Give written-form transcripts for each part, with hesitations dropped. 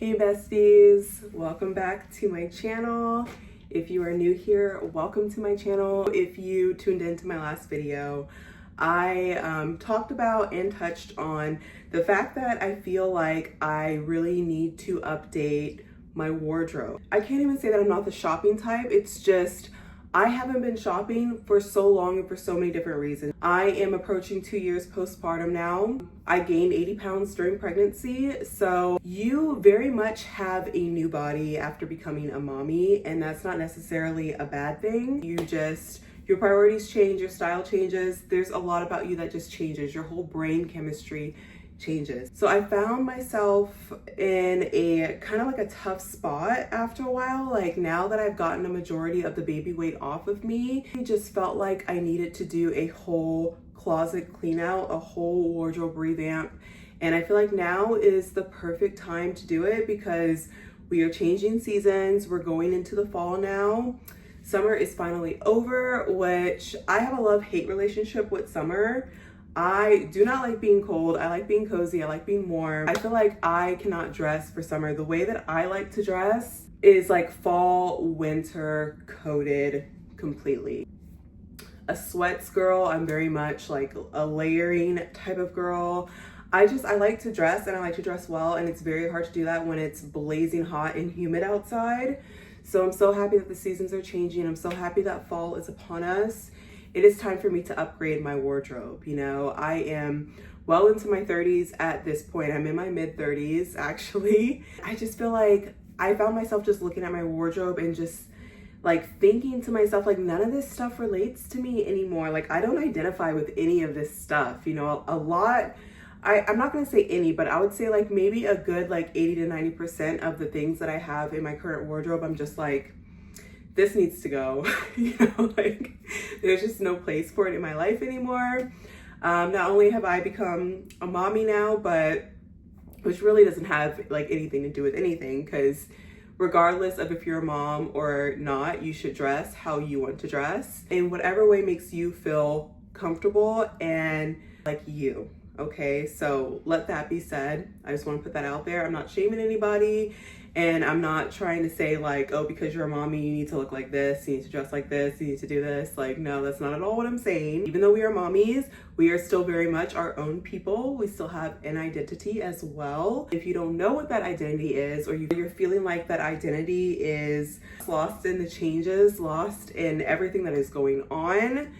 Hey besties, welcome back to my channel. If you are new here, welcome to my channel. If you tuned into my last video, I talked about and touched on the fact that I feel like I really need to update my wardrobe. I can't even say that I'm not the shopping type, it's just I haven't been shopping for so long and for so many different reasons. I am approaching 2 years postpartum now. I gained 80 pounds during pregnancy. So you very much have a new body after becoming a mommy, and that's not necessarily a bad thing. Your priorities change, your style changes. There's a lot about you that just changes. Your whole brain chemistry changes. So I found myself in a kind of like a tough spot after a while. Like now that I've gotten a majority of the baby weight off of me, I just felt like I needed to do a whole closet clean out, a whole wardrobe revamp. And I feel like now is the perfect time to do it because we are changing seasons. We're going into the fall now. Summer is finally over, which I have a love-hate relationship with summer. I do not like being cold. I like being cozy. I like being warm. I feel like I cannot dress for summer. The way that I like to dress is like fall, winter, coated completely. A sweats girl. I'm very much like a layering type of girl. I like to dress and I like to dress well, and it's very hard to do that when it's blazing hot and humid outside. So I'm so happy that the seasons are changing. I'm so happy that fall is upon us. It is time for me to upgrade my wardrobe. You know, I am well into my 30s at this point. I'm in my mid 30s actually. I just feel like I found myself just looking at my wardrobe and just like thinking to myself, like none of this stuff relates to me anymore. Like I don't identify with any of this stuff, you know, a lot. I'm not gonna say any, but I would say like maybe a good like 80 to 90% of the things that I have in my current wardrobe, I'm just like, this needs to go. You know, like there's just no place for it in my life anymore. Not only have I become a mommy now, but which really doesn't have like anything to do with anything, because regardless of if you're a mom or not, you should dress how you want to dress in whatever way makes you feel comfortable and like you. Okay, so let that be said. I just want to put that out there. I'm not shaming anybody, and I'm not trying to say like, oh, because you're a mommy, you need to look like this, you need to dress like this, you need to do this. Like, no, that's not at all what I'm saying. Even though we are mommies, we are still very much our own people. We still have an identity as well. If you don't know what that identity is, or you're feeling like that identity is lost in the changes, lost in everything that is going on,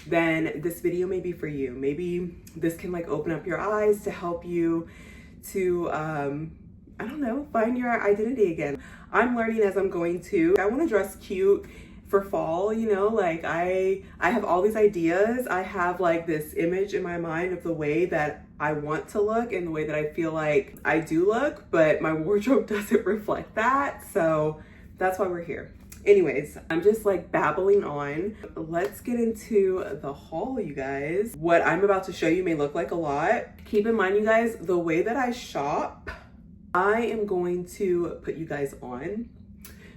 then this video may be for you. Maybe this can like open up your eyes to help you to, I don't know, find your identity again. I'm learning as I'm going to. I want to dress cute for fall, you know, like I have all these ideas. I have like this image in my mind of the way that I want to look and the way that I feel like I do look, but my wardrobe doesn't reflect that. So that's why we're here. Anyways, I'm just like babbling on. Let's get into the haul, you guys. What I'm about to show you may look like a lot. Keep in mind, you guys, the way that I shop, I am going to put you guys on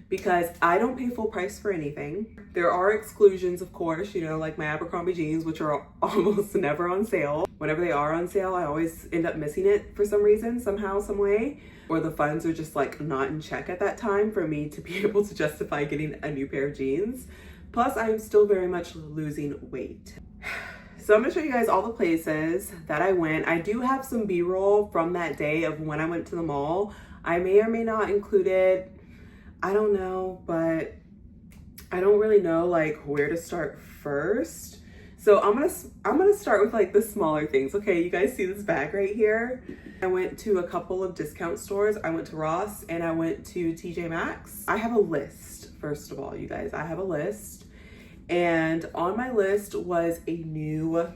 because I don't pay full price for anything. There are exclusions, of course, you know, like my Abercrombie jeans, which are almost never on sale. Whenever they are on sale, I always end up missing it for some reason, somehow, some way. Or the funds are just like not in check at that time for me to be able to justify getting a new pair of jeans. Plus, I'm still very much losing weight. So I'm gonna show you guys all the places that I went. I do have some B-roll from that day of when I went to the mall. I may or may not include it. I don't know, but I don't really know like where to start first. So I'm gonna start with like the smaller things. Okay, you guys see this bag right here? I went to a couple of discount stores. I went to Ross and I went to TJ Maxx. I have a list, first of all, you guys. I have a list. And on my list was a new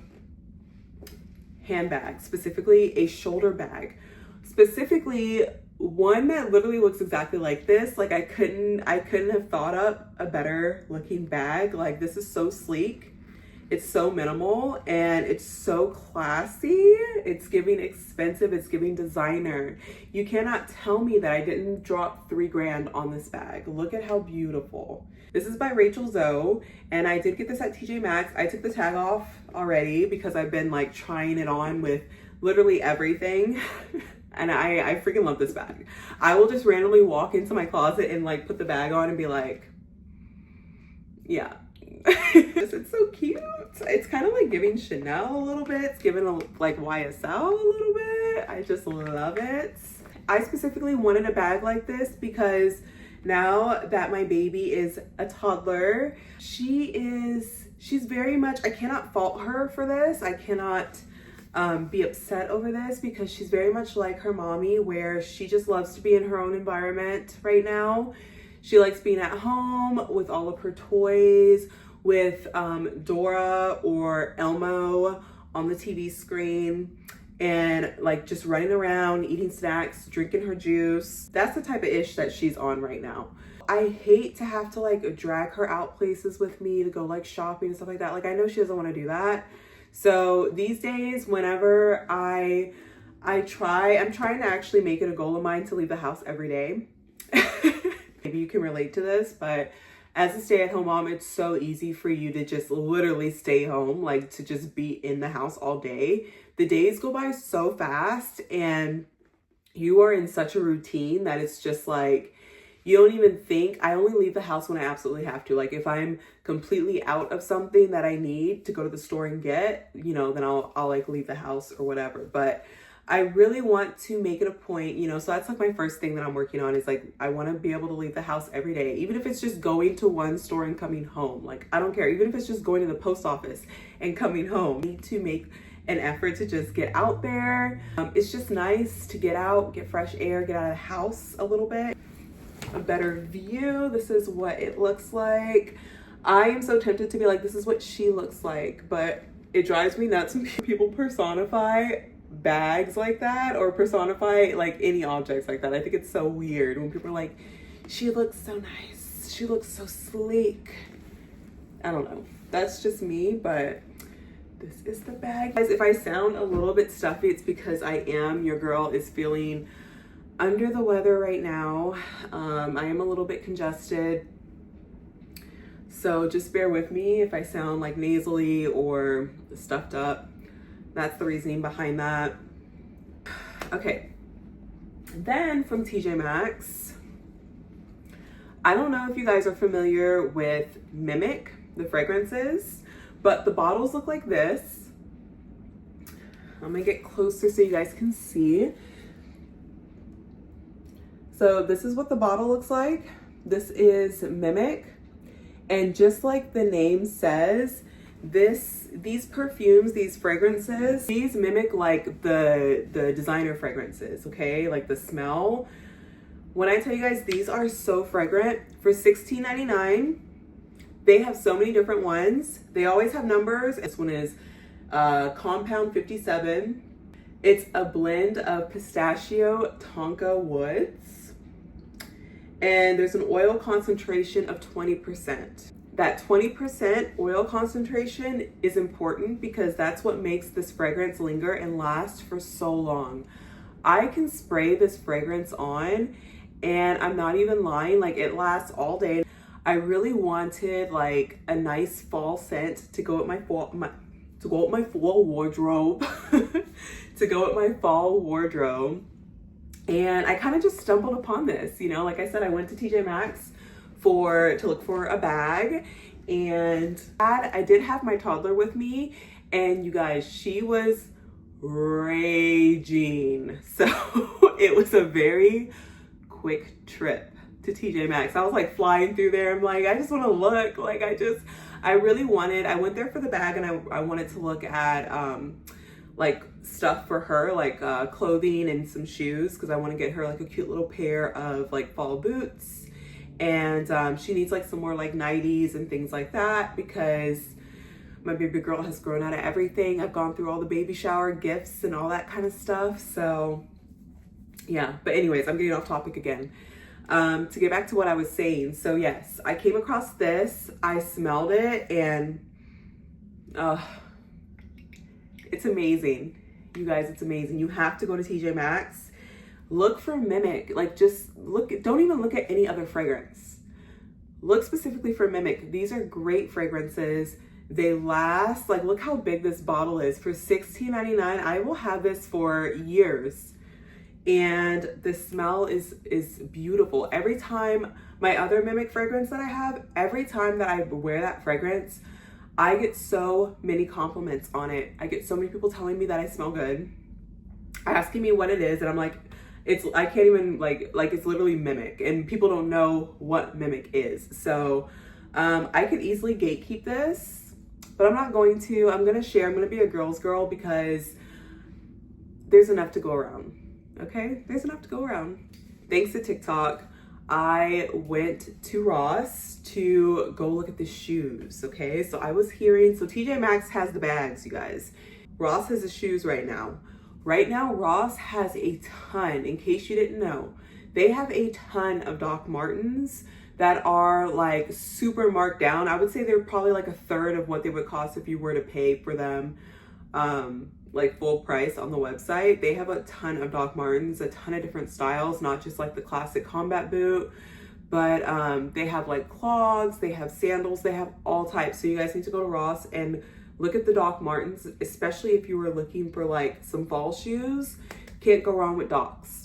handbag, specifically a shoulder bag. Specifically one that literally looks exactly like this. Like I couldn't have thought up a better looking bag. Like this is so sleek. It's so minimal and it's so classy. It's giving expensive, it's giving designer. You cannot tell me that I didn't drop $3 on this bag. Look at how beautiful. This is by Rachel Zoe, and I did get this at TJ Maxx. I took the tag off already because I've been like trying it on with literally everything And I freaking love this bag. I will just randomly walk into my closet and like put the bag on and be like, yeah. It's so cute. It's kind of like giving Chanel a little bit. It's giving like YSL a little bit. I just love it. I specifically wanted a bag like this because now that my baby is a toddler, she's very much, I cannot fault her for this. I cannot be upset over this because she's very much like her mommy, where she just loves to be in her own environment right now. She likes being at home with all of her toys, with Dora or Elmo on the TV screen, and like just running around, eating snacks, drinking her juice. That's the type of ish that she's on right now. I hate to have to like drag her out places with me to go like shopping and stuff like that. Like I know she doesn't want to do that. So these days, whenever I'm trying to actually make it a goal of mine to leave the house every day. Maybe you can relate to this, but as a stay-at-home mom, it's so easy for you to just literally stay home, like to just be in the house all day. The days go by so fast and you are in such a routine that it's just like, you don't even think. I only leave the house when I absolutely have to. Like if I'm completely out of something that I need to go to the store and get, you know, then I'll like leave the house or whatever. But I really want to make it a point, you know, so that's like my first thing that I'm working on is like, I want to be able to leave the house every day, even if it's just going to one store and coming home. Like, I don't care. Even if it's just going to the post office and coming home. I need to make an effort to just get out there. It's just nice to get out, get fresh air, get out of the house a little bit. A better view. This is what it looks like. I am so tempted to be like, this is what she looks like, but it drives me nuts when people personify bags like that or personify like any objects like that. I think it's so weird when people are like, she looks so nice, she looks so sleek. I don't know, that's just me, but this is the bag. Guys, if I sound a little bit stuffy, it's because I am. Your girl is feeling under the weather right now. I am a little bit congested, so just bear with me if I sound like nasally or stuffed up. That's the reasoning behind that. Okay, then from TJ Maxx, I don't know if you guys are familiar with Mimic, the fragrances, but the bottles look like this. I'm gonna get closer so you guys can see. So this is what the bottle looks like. This is Mimic, and just like the name says, these perfumes, these fragrances, these mimic like the designer fragrances, okay? Like the smell. When I tell you guys, these are so fragrant. For $16.99, they have so many different ones. They always have numbers. This one is Compound 57. It's a blend of pistachio tonka woods, and there's an oil concentration of 20%. That 20% oil concentration is important because that's what makes this fragrance linger and last for so long. I can spray this fragrance on and I'm not even lying, like it lasts all day. I really wanted like a nice fall scent to go with my fall wardrobe. To go with my fall wardrobe. And I kind of just stumbled upon this, you know, like I said, I went to TJ Maxx to look for a bag, and I did have my toddler with me, and you guys, she was raging. So it was a very quick trip to TJ Maxx. I was like flying through there. I'm like, I just want to look, like I went there for the bag, and I wanted to look at like stuff for her, like clothing and some shoes, because I want to get her like a cute little pair of like fall boots. And she needs like some more like nighties and things like that because my baby girl has grown out of everything. I've gone through all the baby shower gifts and all that kind of stuff. So yeah, but anyways, I'm getting off topic again. To get back to what I was saying. So yes, I came across this, I smelled it, and it's amazing. You guys, it's amazing. You have to go to TJ Maxx. Look for Mimic, like just look, don't even look at any other fragrance. Look specifically for Mimic. These are great fragrances. They last, like look how big this bottle is. For $16.99, I will have this for years. and the smell is beautiful. Every time, my other Mimic fragrance that I have, every time that I wear that fragrance, I get so many compliments on it. I get so many people telling me that I smell good, asking me what it is, and I'm like, I can't even, like it's literally Mimic, and people don't know what Mimic is. So I could easily gatekeep this, but I'm not going to. I'm gonna share. I'm gonna be a girl's girl because there's enough to go around. Okay, there's enough to go around. Thanks to TikTok, I went to Ross to go look at the shoes. Okay, so I was hearing, so TJ Maxx has the bags, you guys. Ross has the shoes right now. Right now, Ross has a ton, in case you didn't know, they have a ton of Doc Martens that are like super marked down. I would say they're probably like a third of what they would cost if you were to pay for them like full price on the website. They have a ton of Doc Martens, a ton of different styles, not just like the classic combat boot, but they have like clogs, they have sandals, they have all types. So you guys need to go to Ross and look at the Doc Martens, especially if you were looking for like some fall shoes. Can't go wrong with Docs.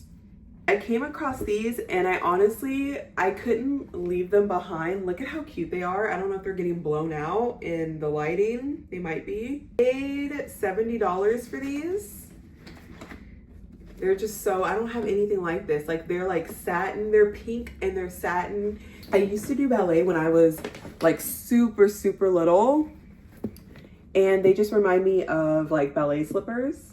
I came across these and I couldn't leave them behind. Look at how cute they are. I don't know if they're getting blown out in the lighting. They might be. Paid $70 for these. They're just so, I don't have anything like this. Like they're like satin, they're pink and they're satin. I used to do ballet when I was like super little, and they just remind me of like ballet slippers.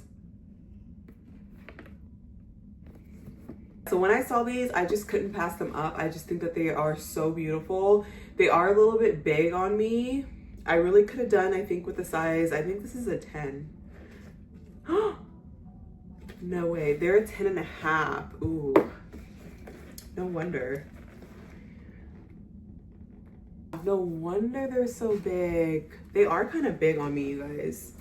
So when I saw these, I just couldn't pass them up. I just think that they are so beautiful. They are a little bit big on me. I really could have done, I think, with the size, I think this is a 10. No way, they're a 10 and a half. Ooh, no wonder. No wonder they're so big. They are kind of big on me, you guys.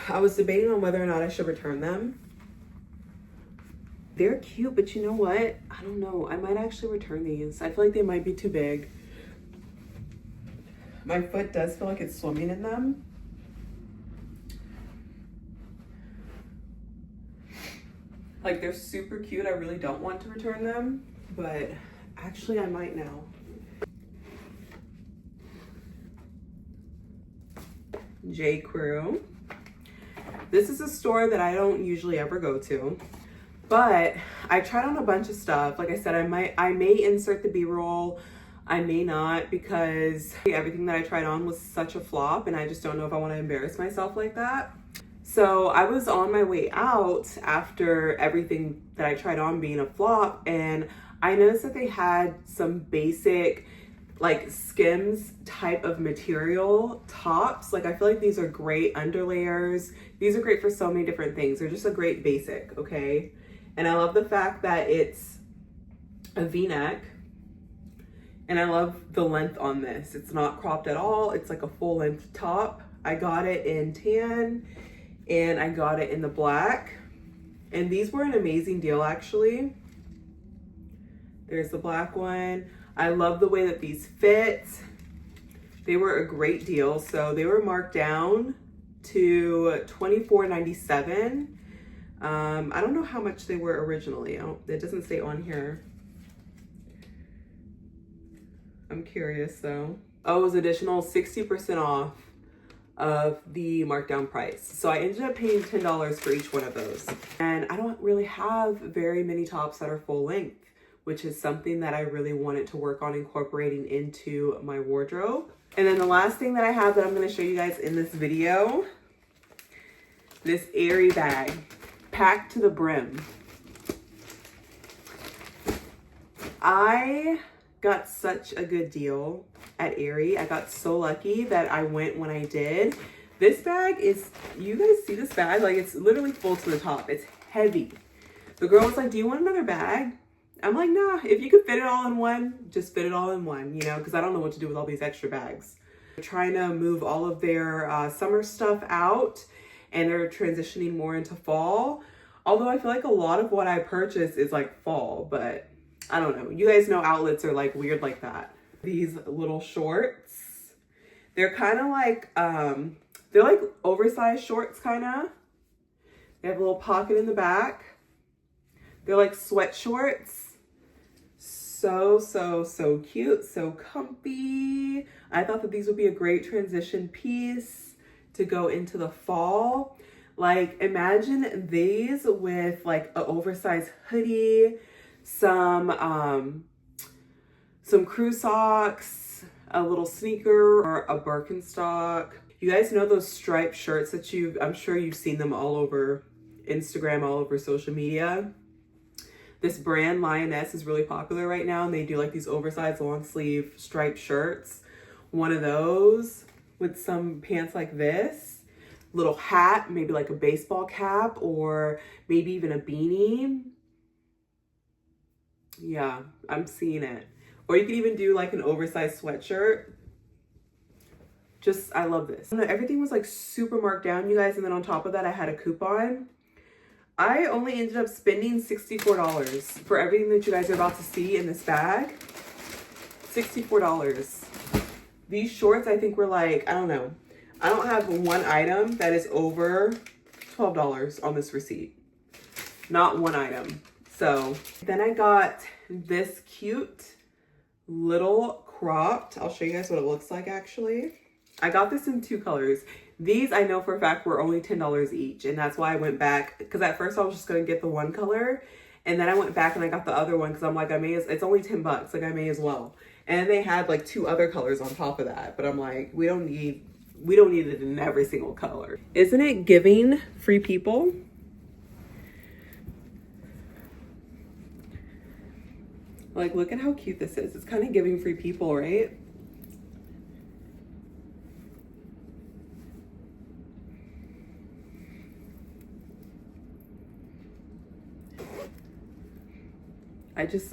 I was debating on whether or not I should return them. They're cute, but you know what? I don't know. I might actually return these. I feel like they might be too big. My foot does feel like it's swimming in them. Like they're super cute. I really don't want to return them, but actually I might now. J. Crew. This is a store that I don't usually ever go to, but I tried on a bunch of stuff. Like I said, I may insert the B-roll. I may not, because everything that I tried on was such a flop and I just don't know if I want to embarrass myself like that. So I was on my way out after everything that I tried on being a flop, and I noticed that they had some basic like Skims type of material tops. Like I feel like these are great underlayers. These are great for so many different things. They're just a great basic, okay? And I love the fact that it's a V-neck, and I love the length on this. It's not cropped at all. It's like a full length top. I got it in tan and I got it in the black, and these were an amazing deal actually. There's the black one. I love the way that these fit. They were a great deal. So they were marked down to $24.97. I don't know how much they were originally. It doesn't say on here. I'm curious though. Oh, it was additional 60% off of the markdown price. So I ended up paying $10 for each one of those. And I don't really have very many tops that are full length, which is something that I really wanted to work on incorporating into my wardrobe. And then the last thing that I have that I'm gonna show you guys in this video, this Aerie bag, packed to the brim. I got such a good deal at Aerie. I got so lucky that I went when I did. This bag is, you guys see this bag? Like it's literally full to the top. It's heavy. The girl was like, do you want another bag? I'm like, nah, if you could fit it all in one, just fit it all in one, you know, because I don't know what to do with all these extra bags. They're trying to move all of their summer stuff out, and they're transitioning more into fall. Although I feel like a lot of what I purchase is like fall, but I don't know. You guys know outlets are like weird like that. These little shorts, they're kind of like, they're like oversized shorts kind of. They have a little pocket in the back. They're like sweat shorts. So, so, so cute, so comfy. I thought that these would be a great transition piece to go into the fall. Like, imagine these with like an oversized hoodie, some crew socks, a little sneaker, or a Birkenstock. You guys know those striped shirts that I'm sure you've seen them all over Instagram, all over social media. This brand Lioness is really popular right now, and they do like these oversized long sleeve striped shirts. One of those with some pants like this, little hat, maybe like a baseball cap, or maybe even a beanie. Yeah, I'm seeing it. Or you could even do like an oversized sweatshirt. Just, I love this. Everything was like super marked down, you guys, and then on top of that, I had a coupon. I only ended up spending $64 for everything that you guys are about to see in this bag. $64. These shorts, I think, were like, I don't know. I don't have one item that is over $12 on this receipt. Not one item. So then I got this cute little cropped. I'll show you guys what it looks like actually. I got this in 2 colors. These I know for a fact were only $10 each, and that's why I went back, because at first I was just gonna get the one color, and then I went back and I got the other one because I'm like, it's only $10, like I may as well. And they had like 2 other colors on top of that, but I'm like, we don't need it in every single color. Isn't it giving free people? Like, look at how cute this is. It's kind of giving free people, right?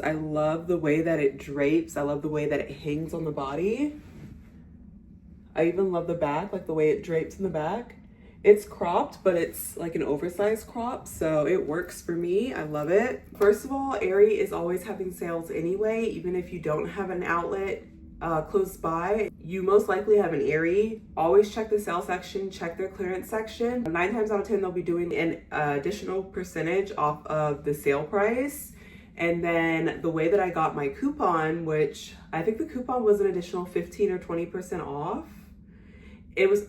I love the way that it drapes. I love the way that it hangs on the body. I even love the back, like the way it drapes in the back. It's cropped, but it's like an oversized crop, so it works for me. I love it. First of all, Aerie is always having sales anyway. Even if you don't have an outlet close by, you most likely have an Aerie. Always check the sale section, check their clearance section. 9 times out of 10, they'll be doing an additional percentage off of the sale price. And then the way that I got my coupon, which I think the coupon was an additional 15 or 20% off. It was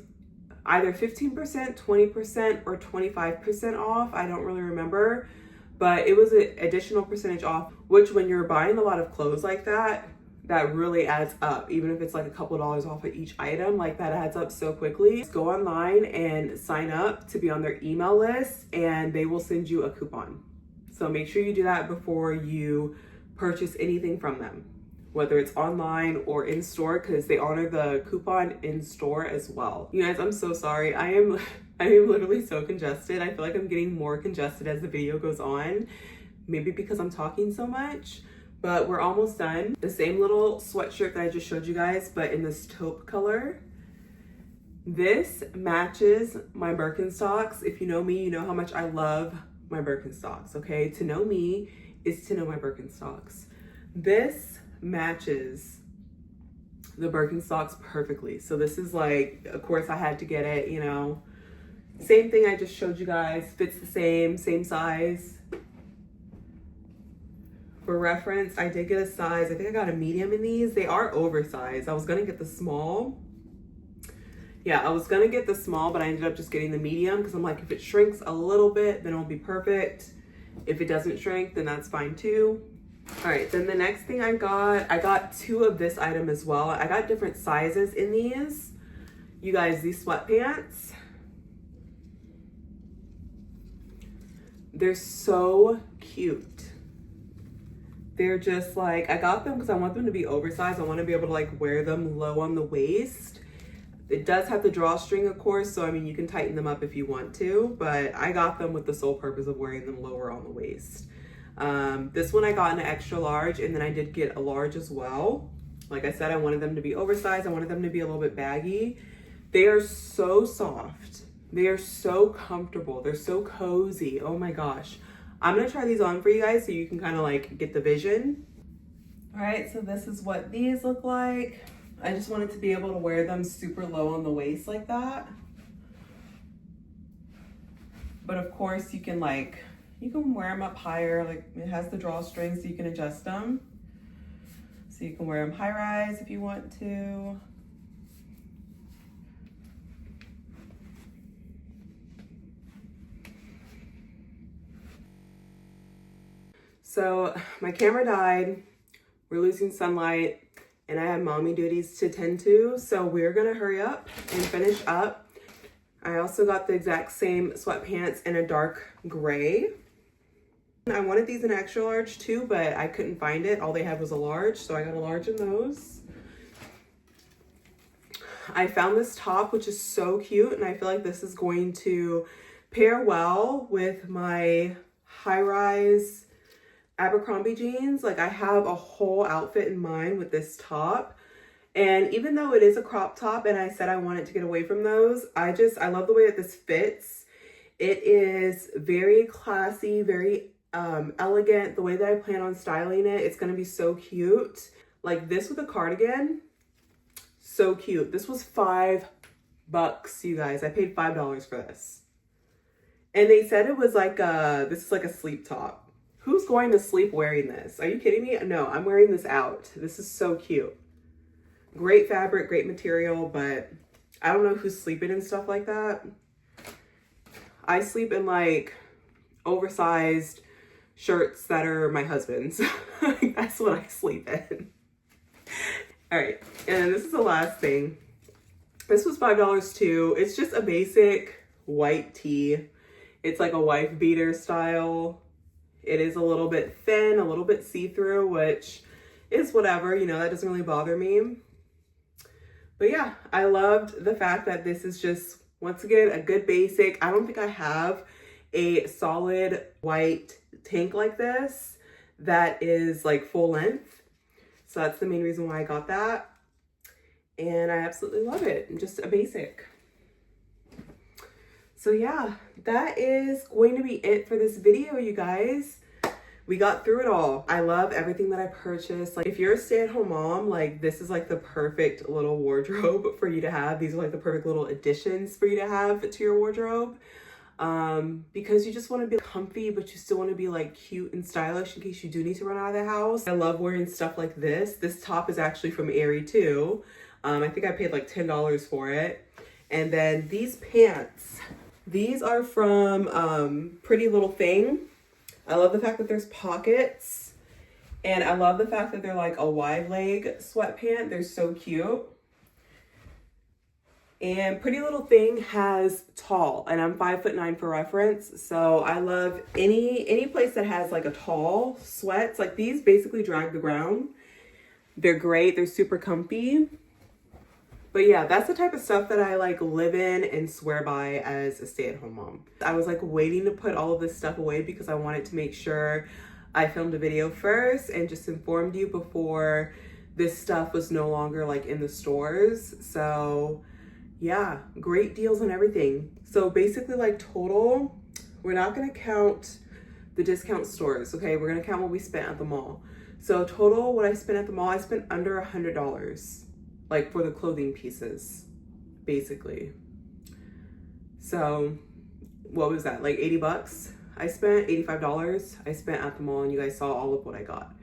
either 15%, 20%, or 25% off. I don't really remember, but it was an additional percentage off, which when you're buying a lot of clothes like that, that really adds up. Even if it's like a couple dollars off of each item, like that adds up so quickly. Just go online and sign up to be on their email list, and they will send you a coupon. So make sure you do that before you purchase anything from them, whether it's online or in store, because they honor the coupon in store as well. You guys, I'm so sorry. I am literally so congested. I feel like I'm getting more congested as the video goes on, maybe because I'm talking so much, but we're almost done. The same little sweatshirt that I just showed you guys, but in this taupe color. This matches my Birkenstocks. If you know me, you know how much I love my Birkenstocks, okay? To know me is to know my Birkenstocks. This matches the Birkenstocks perfectly. So this is like, of course I had to get it, you know. Same thing I just showed you guys, fits the same size. For reference, I did get a size, I think I got a medium in these. They are oversized. I was gonna get the small. Yeah, I was gonna get the small, but I ended up just getting the medium because I'm like, if it shrinks a little bit, then it'll be perfect. If it doesn't shrink, then that's fine too. All right, then the next thing I got 2 of this item as well. I got different sizes in these. You guys, these sweatpants, they're so cute. They're just like, I got them because I want them to be oversized. I want to be able to like wear them low on the waist. It does have the drawstring, of course, so I mean, you can tighten them up if you want to, but I got them with the sole purpose of wearing them lower on the waist. This one I got in an extra large, and then I did get a large as well. Like I said, I wanted them to be oversized. I wanted them to be a little bit baggy. They are so soft. They are so comfortable. They're so cozy. Oh my gosh. I'm gonna try these on for you guys so you can kind of like get the vision. All right, so this is what these look like. I just wanted to be able to wear them super low on the waist like that. But of course you can like, you can wear them up higher. Like it has the drawstrings so you can adjust them. So you can wear them high rise if you want to. So my camera died, we're losing sunlight, and I have mommy duties to tend to, so we're gonna hurry up and finish up. I also got the exact same sweatpants in a dark gray. I wanted these in extra large too, but I couldn't find it. All they had was a large, so I got a large in those. I found this top, which is so cute, and I feel like this is going to pair well with my high-rise Abercrombie jeans. Like I have a whole outfit in mind with this top, and even though it is a crop top and I said I wanted to get away from those, I love the way that this fits. It is very classy, very elegant. The way that I plan on styling it, it's gonna be so cute. Like this with a cardigan, so cute. This was $5, you guys. I paid $5 for this, and they said it was like this is like a sleep top. Who's going to sleep wearing this? Are you kidding me? No, I'm wearing this out. This is so cute. Great fabric, great material, but I don't know who's sleeping in stuff like that. I sleep in like oversized shirts that are my husband's. That's what I sleep in. All right, and this is the last thing. This was $5 too. It's just a basic white tee. It's like a wife beater style. It is a little bit thin, a little bit see-through, which is whatever, you know, that doesn't really bother me. But yeah, I loved the fact that this is just, once again, a good basic. I don't think I have a solid white tank like this that is like full length. So that's the main reason why I got that. And I absolutely love it. Just a basic. So yeah, that is going to be it for this video, you guys. We got through it all. I love everything that I purchased. Like if you're a stay-at-home mom, like this is like the perfect little wardrobe for you to have. These are like the perfect little additions for you to have to your wardrobe. Because you just want to be comfy, but you still want to be like cute and stylish in case you do need to run out of the house. I love wearing stuff like this. This top is actually from Aerie too. I think I paid like $10 for it. And then these pants. These are from Pretty Little Thing. I love the fact that there's pockets, and I love the fact that they're like a wide leg sweatpant. They're so cute. And Pretty Little Thing has tall, and I'm 5'9" for reference. So I love any place that has like a tall sweats. Like these basically drag the ground. They're great. They're super comfy. But yeah, that's the type of stuff that I like live in and swear by as a stay-at-home mom. I was like waiting to put all of this stuff away because I wanted to make sure I filmed a video first and just informed you before this stuff was no longer like in the stores. So yeah, great deals on everything. So basically like total, we're not gonna count the discount stores, okay? We're gonna count what we spent at the mall. So total, what I spent at the mall, I spent under $100. Like for the clothing pieces, basically. So what was that, like 80 bucks? I spent $85 I spent at the mall, and you guys saw all of what I got.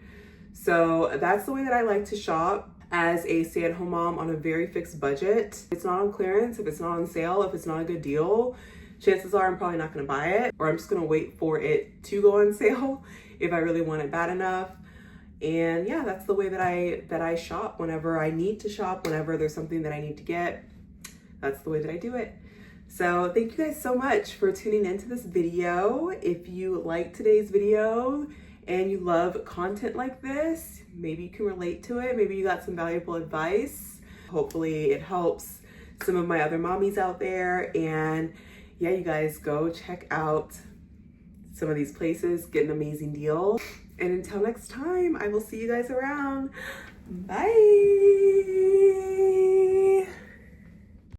So that's the way that I like to shop as a stay-at-home mom on a very fixed budget. If it's not on clearance, if it's not on sale, if it's not a good deal, chances are I'm probably not gonna buy it, or I'm just gonna wait for it to go on sale if I really want it bad enough. And yeah, that's the way that I shop whenever I need to shop, whenever there's something that I need to get. That's the way that I do it. So thank you guys so much for tuning into this video. If you like today's video and you love content like this, maybe you can relate to it. Maybe you got some valuable advice. Hopefully it helps some of my other mommies out there. And yeah, you guys go check out some of these places, get an amazing deal. And until next time, I will see you guys around. Bye.